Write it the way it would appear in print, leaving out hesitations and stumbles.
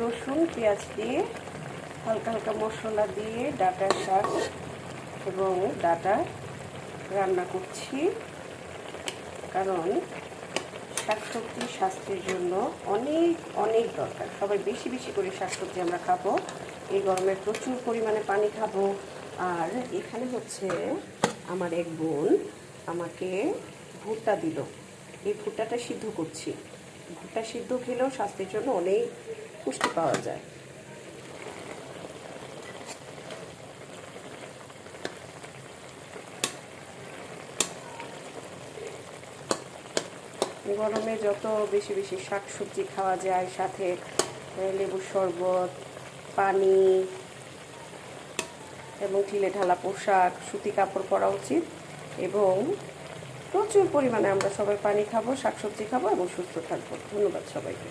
রসুন পেঁয়াজ দিয়ে হালকা হালকা মশলা দিয়ে ডাঁটা শাক এবং ডাঁটা রান্না করছি, কারণ শাকসবজি স্বাস্থ্যের জন্য অনেক অনেক দরকার। সবাই বেশি বেশি করে শাকসবজি আমরা খাবো, এই গরমে প্রচুর পরিমাণে পানি খাবো। আর এখানে হচ্ছে আমার এক বোন আমাকে ভুট্টা দিল, এই ভুট্টাটা সিদ্ধ করছি। ভুট্টা সিদ্ধ খেলেও স্বাস্থ্যের জন্য অনেক পুষ্টি পাওয়া যায়। গরমে যত বেশি বেশি শাকসবজি খাওয়া যায়, সাথে লেবুর শরবত, পানি এবং ঢিলে ঢালা পোশাক, সুতি কাপড় পরা উচিত। এবং প্রচুর পরিমাণে আমরা সবাই পানি খাবো, শাকসবজি খাবো এবং সুস্থ থাকবো। ধন্যবাদ সবাইকে।